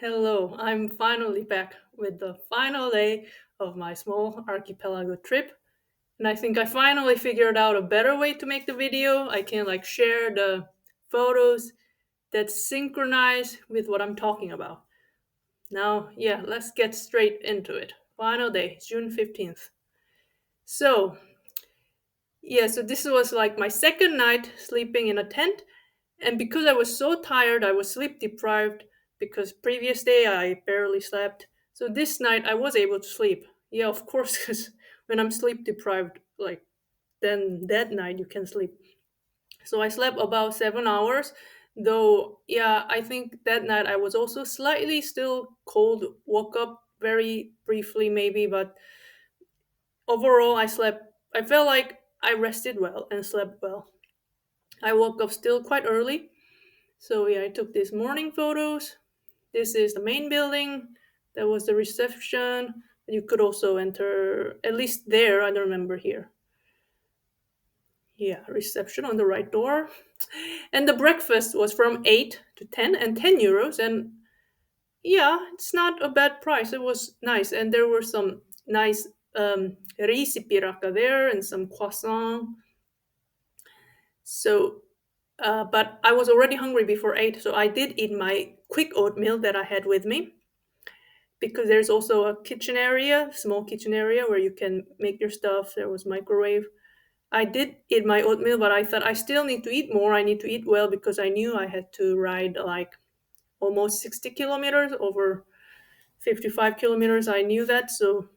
Hello, I'm finally back with the final day of my small archipelago trip. And I think I finally figured out a better way to make the video. I can share the photos that synchronize with what I'm talking about. Now, yeah, let's get straight into it. Final day, June 15th. So, yeah, so this was like my second night sleeping in a tent. And because I was so tired, I was sleep deprived because previous day I barely slept. So this night I was able to sleep. Yeah, of course, because when I'm sleep deprived, then that night you can sleep. So I slept about 7 hours. Though, yeah, I think that night I was also slightly still cold. Woke up very briefly, maybe, but overall I slept. I felt like I rested well and slept well. I woke up still quite early. So yeah, I took these morning photos. This is the main building. That was the reception. You could also enter, at least there, I don't remember here. Yeah, reception on the right door. And the breakfast was from 8 to 10 and 10 euros. And yeah, it's not a bad price. It was nice. And there were some nice riisipiraka there and some croissant. So, but I was already hungry before 8. So I did eat my quick oatmeal that I had with me because there's also a kitchen area, small kitchen area where you can make your stuff. There was microwave. I did eat my oatmeal, but I thought I still need to eat more. I need to eat well because I knew I had to ride like almost 60 kilometers over 55 kilometers. I knew that. So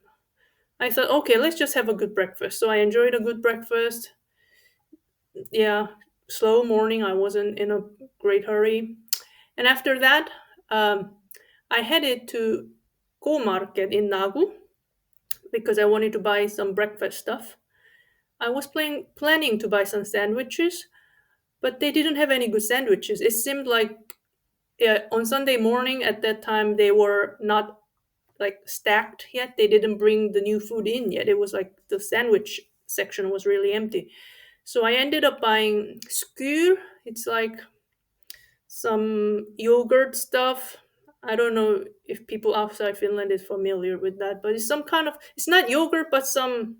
I thought, okay, let's just have a good breakfast. So I enjoyed a good breakfast. Yeah, slow morning. I wasn't in a great hurry. And after that, um, I headed to Go Market in Nagu because I wanted to buy some breakfast stuff. I was planning to buy some sandwiches, but they didn't have any good sandwiches. It seemed like, yeah, on Sunday morning at that time they were not like stacked yet. They didn't bring the new food in yet. It was like the sandwich section was really empty. So I ended up buying skyr. It's like some yogurt stuff. I don't know if people outside Finland is familiar with that, but it's some kind of, it's not yogurt, but some,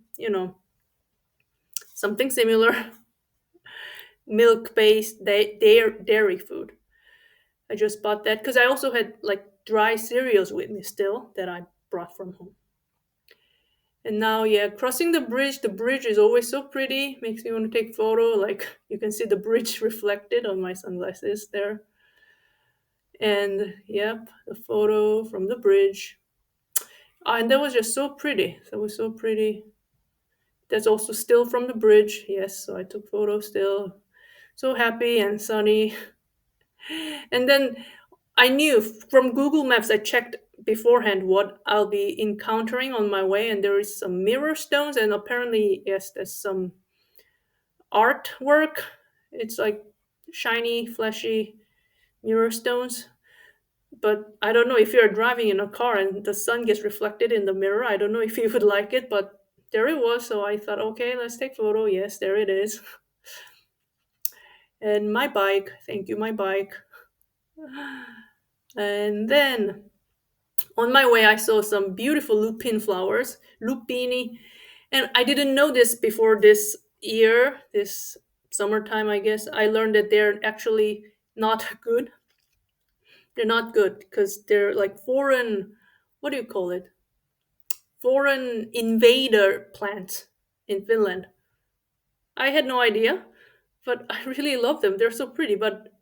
something similar, milk based dairy food. I just bought that because I also had like dry cereals with me still that I brought from home. And now, yeah, crossing the bridge. The bridge is always so pretty. Makes me want to take photo. Like you can see the bridge reflected on my sunglasses there. And yep, the photo from the bridge. And that was just so pretty. That was so pretty. That's also still from the bridge. Yes, so I took photos still. So happy and sunny. And then I knew from Google Maps, I checked beforehand what I'll be encountering on my way, and there is some mirror stones, and apparently, yes, there's some artwork. It's like shiny, fleshy mirror stones. But I don't know if you're driving in a car and the sun gets reflected in the mirror. I don't know if you would like it, but there it was. So I thought, okay, let's take photo. Yes, there it is. And my bike. Thank you, my bike. And then on my way, I saw some beautiful lupin flowers, lupini, and I didn't know this before this year, this summertime, I guess. I learned that they're actually not good. They're not good because they're like foreign, what do you call it? Foreign invader plants in Finland. I had no idea, but I really love them. They're so pretty, but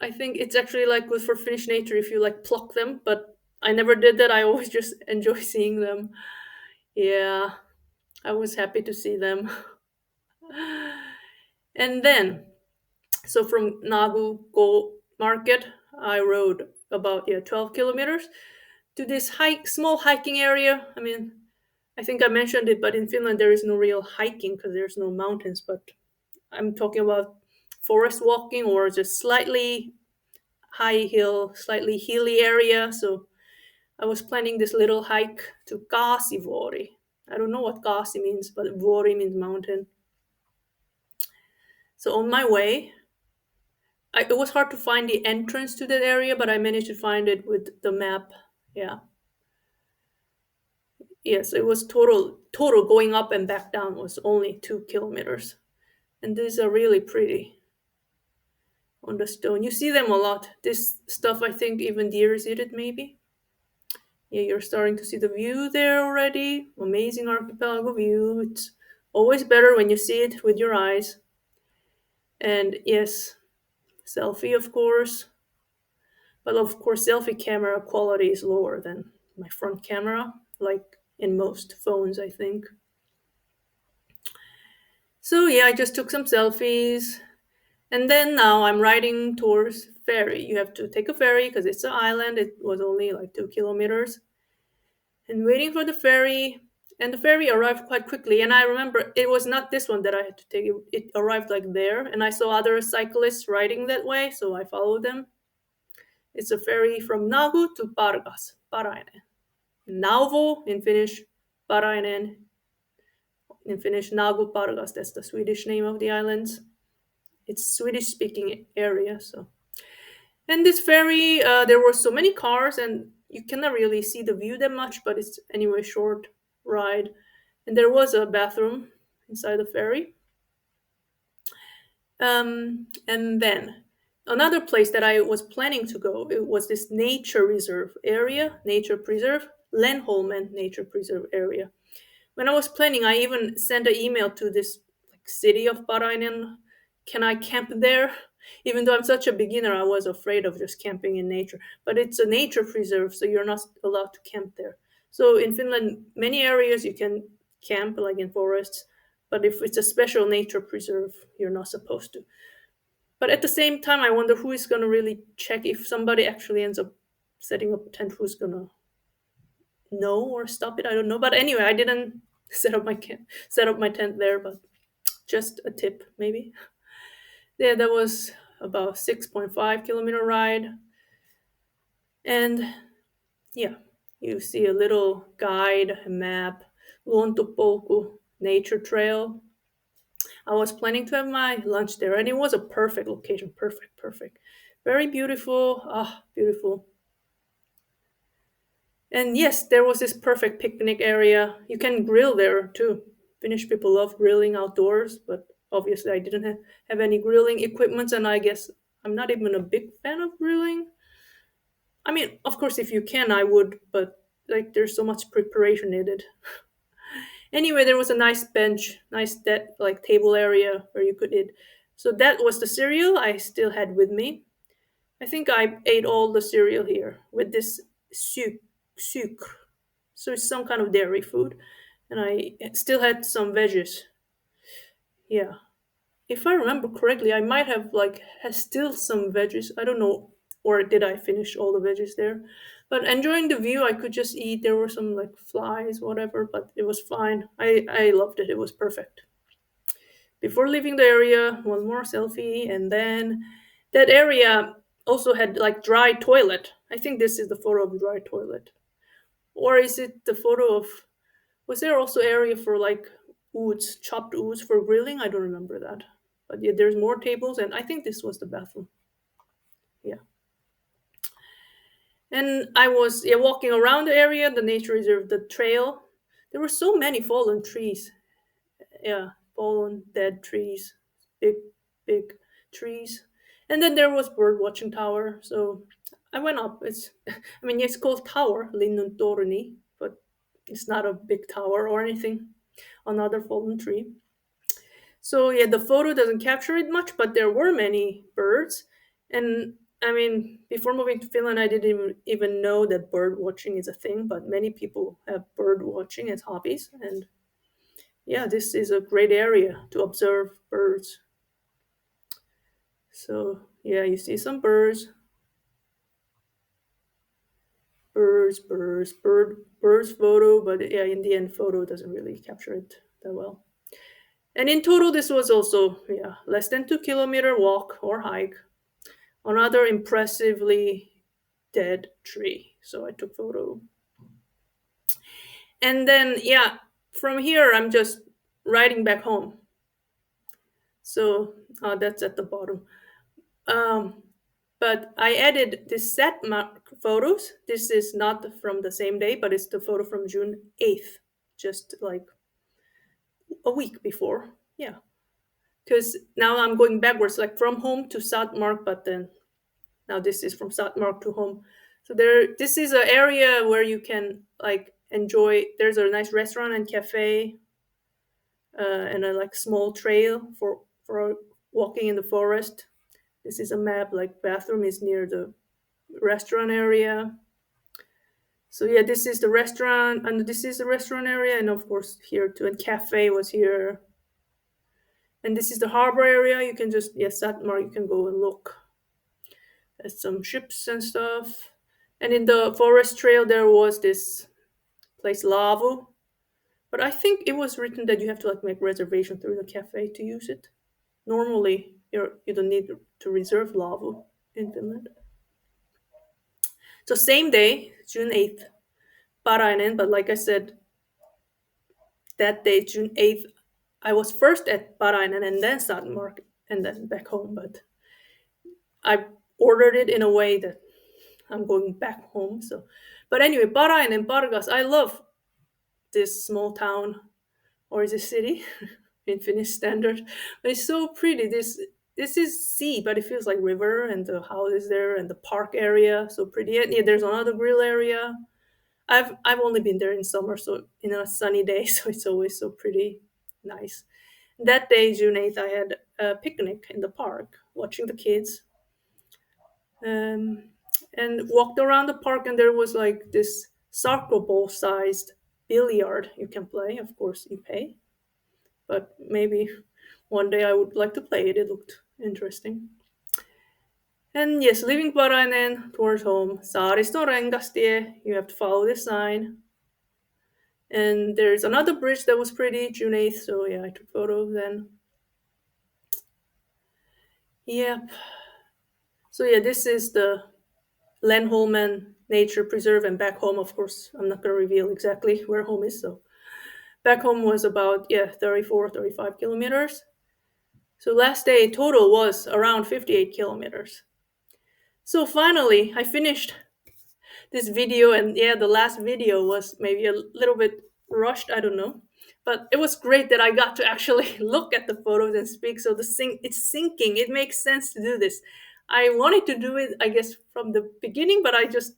I think it's actually like good for Finnish nature if you like pluck them, but I never did that. I always just enjoy seeing them. Yeah, I was happy to see them. And then, so from Nagu Go Market, I rode about 12 kilometers to this small hiking area. I mean, I think I mentioned it, but in Finland there is no real hiking because there's no mountains. But I'm talking about forest walking or just slightly high hill, slightly hilly area. So I was planning this little hike to Kaasivuori. I don't know what Kaasi means, but Vuori means mountain. So on my way, it was hard to find the entrance to that area, but I managed to find it with the map. Yeah. Yes, it was total going up and back down was only 2 kilometers. And these are really pretty on the stone. You see them a lot. This stuff, I think even deers eat it maybe. Yeah, you're starting to see the view there already. Amazing archipelago view. It's always better when you see it with your eyes. And yes, selfie, of course. But of course, selfie camera quality is lower than my front camera, like in most phones, I think. So yeah, I just took some selfies. And then now I'm riding towards ferry. You have to take a ferry because it's an island. It was only like 2 kilometers. And waiting for the ferry. And the ferry arrived quite quickly. And I remember it was not this one that I had to take. It arrived like there. And I saw other cyclists riding that way. So I followed them. It's a ferry from Nagu to Pargas, Parainen. Nauvo in Finnish, Parainen in Finnish, Nagu Pargas. That's the Swedish name of the islands. It's Swedish speaking area. So, and this ferry, there were so many cars, and you cannot really see the view that much, but it's anyway short ride. And there was a bathroom inside the ferry. And then another place that I was planning to go, it was this nature reserve area, nature preserve, Lenholmen Nature Preserve area. When I was planning, I even sent an email to this like city of Parainen. Can I camp there? Even though I'm such a beginner, I was afraid of just camping in nature. But it's a nature preserve, so you're not allowed to camp there. So in Finland, many areas you can camp, like in forests. But if it's a special nature preserve, you're not supposed to. But at the same time, I wonder who is going to really check if somebody actually ends up setting up a tent, who's going to know or stop it. I don't know. But anyway, I didn't set up my tent there, but just a tip maybe. Yeah, that was about 6.5 kilometer ride. And yeah, you see a little guide, a map, Luontopolku nature trail. I was planning to have my lunch there, and it was a perfect location. Perfect, perfect. Very beautiful. Ah, beautiful. And yes, there was this perfect picnic area. You can grill there too. Finnish people love grilling outdoors, but obviously I didn't have any grilling equipment, and I guess I'm not even a big fan of grilling. I mean, of course, if you can, I would, but like there's so much preparation needed. Anyway, there was a nice bench, nice that like table area where you could eat. So that was the cereal I still had with me. I think I ate all the cereal here with this sucre. So it's some kind of dairy food. And I still had some veggies. Yeah. If I remember correctly, I might have like has still some veggies. I don't know, or did I finish all the veggies there? But enjoying the view, I could just eat. There were some like flies, whatever, but it was fine. I loved it. It was perfect. Before leaving the area, one more selfie, and then that area also had like dry toilet. I think this is the photo of dry toilet, or is it the photo of? Was there also area for like woods, chopped woods for grilling? I don't remember that. But yeah, there's more tables, and I think this was the bathroom. Yeah. And I was yeah, walking around the area, the nature reserve, the trail. There were so many fallen trees. Yeah, fallen, dead trees, big, big trees. And then there was bird watching tower. So I went up. I mean, it's called tower, Linnun Torni, but it's not a big tower or anything. Another fallen tree. So yeah, the photo doesn't capture it much, but there were many birds. And I mean, before moving to Finland, I didn't even know that bird watching is a thing, but many people have bird watching as hobbies. And yeah, this is a great area to observe birds. So yeah, you see some birds photo, but yeah, in the end, photo doesn't really capture it that well. And in total, this was also yeah less than 2 kilometer walk or hike. Another impressively dead tree. So I took photo. And then yeah, from here I'm just riding back home. So that's at the bottom. Um, but I added this set mark photos. This is not from the same day, but it's the photo from June 8th, just like a week before. Yeah, because now I'm going backwards, like from home to Satmark, but then now this is from Satmark to home. So this is an area where you can like enjoy. There's a nice restaurant and cafe, and a like small trail for walking in the forest. This is a map. Like bathroom is near the restaurant area. So yeah, this is the restaurant, and this is the restaurant area, and of course here too. And cafe was here, and this is the harbor area. You can just yes, Satmar. You can go and look at some ships and stuff. And in the forest trail, there was this place Lavu, but I think it was written that you have to like make reservation through the cafe to use it. Normally, you don't need to reserve Lavu in Finland. So same day, June 8th, Parainen. But like I said, that day, June 8th, I was first at Parainen and then Satmark and then back home. But I ordered it in a way that I'm going back home. So, but anyway, Parainen, Pargas. I love this small town, or is it city in Finnish standard? But it's so pretty. This is sea, but it feels like river, and the houses there and the park area so pretty. And yeah, there's another grill area. I've only been there in summer, so in a sunny day, so it's always so pretty, nice. That day, June 8th, I had a picnic in the park, watching the kids, um, and walked around the park, and there was like this soccer ball sized billiard you can play. Of course, you pay, but maybe one day I would like to play it. It looked interesting. And yes, leaving Parainen towards home, Saariston Rengastie, you have to follow the sign. And there's another bridge that was pretty, June 8th, so yeah, I took photos then. Yeah. So yeah, this is the Lenholmen Nature Preserve, and back home, of course, I'm not going to reveal exactly where home is. So back home was about, yeah, 34, 35 kilometers. So last day total was around 58 kilometers. So finally, I finished this video, and yeah, the last video was maybe a little bit rushed, I don't know, but it was great that I got to actually look at the photos and speak. So it's syncing, it makes sense to do this. I wanted to do it, I guess, from the beginning, but I just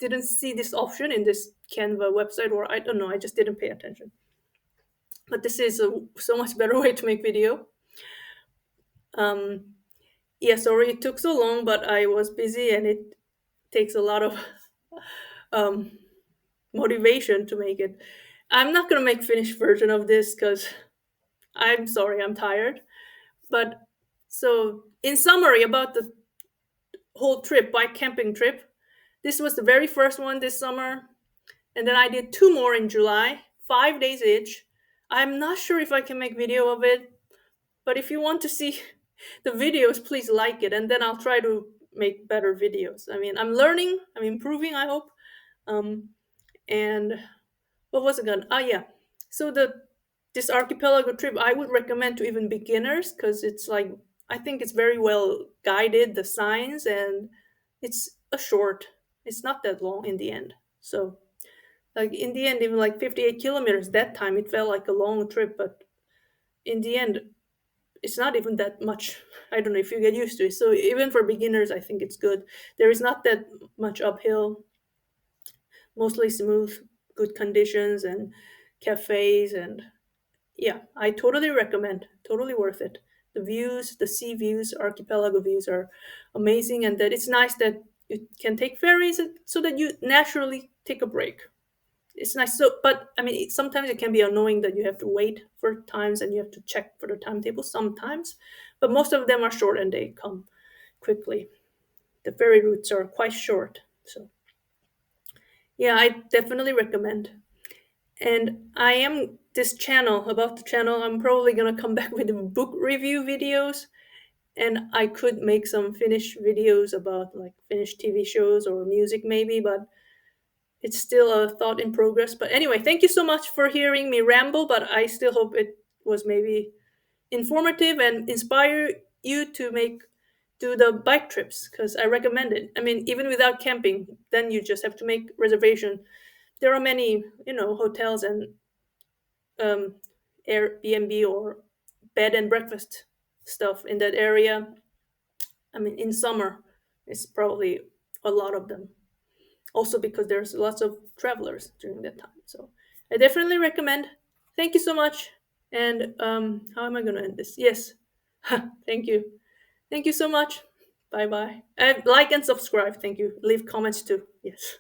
didn't see this option in this Canva website, or I don't know, I just didn't pay attention. But this is a so much better way to make video. um yeah, sorry it took so long, but I was busy, and it takes a lot of um motivation to make it. I'm not gonna make finished version of this because I'm sorry, I'm tired. But so in summary about the whole trip, bike camping trip, this was the very first one this summer, and then I did two more in July, 5 days each. I'm not sure if I can make video of it, but if you want to see the videos, please like it, and then I'll try to make better videos. I mean, I'm learning, I'm improving, I hope. And what was it gonna? Ah, yeah. So this archipelago trip, I would recommend to even beginners, because it's like, I think it's very well guided, the signs, and it's a short. It's not that long in the end. So like in the end, even like 58 kilometers that time, it felt like a long trip, but in the end, it's not even that much. I don't know if you get used to it. So even for beginners, I think it's good. There is not that much uphill, mostly smooth, good conditions, and cafes, and yeah, I totally recommend. Totally worth it. The views, the sea views, archipelago views are amazing, and that it's nice that you can take ferries so that you naturally take a break. It's nice. So, but I mean, sometimes it can be annoying that you have to wait for times and you have to check for the timetable sometimes, but most of them are short and they come quickly. The ferry routes are quite short, so yeah, I definitely recommend. And I am this channel, about the channel, I'm probably gonna come back with book review videos, and I could make some Finnish videos about like Finnish TV shows or music maybe, but it's still a thought in progress. But anyway, thank you so much for hearing me ramble, but I still hope it was maybe informative and inspire you to make do the bike trips because I recommend it. I mean, even without camping, then you just have to make reservation. There are many, hotels and um, Airbnb or bed and breakfast stuff in that area. I mean, in summer, it's probably a lot of them. Also because there's lots of travelers during that time. So I definitely recommend. Thank you so much. And how am I going to end this? Yes. Thank you. Thank you so much. Bye bye. And like and subscribe. Thank you. Leave comments too. Yes.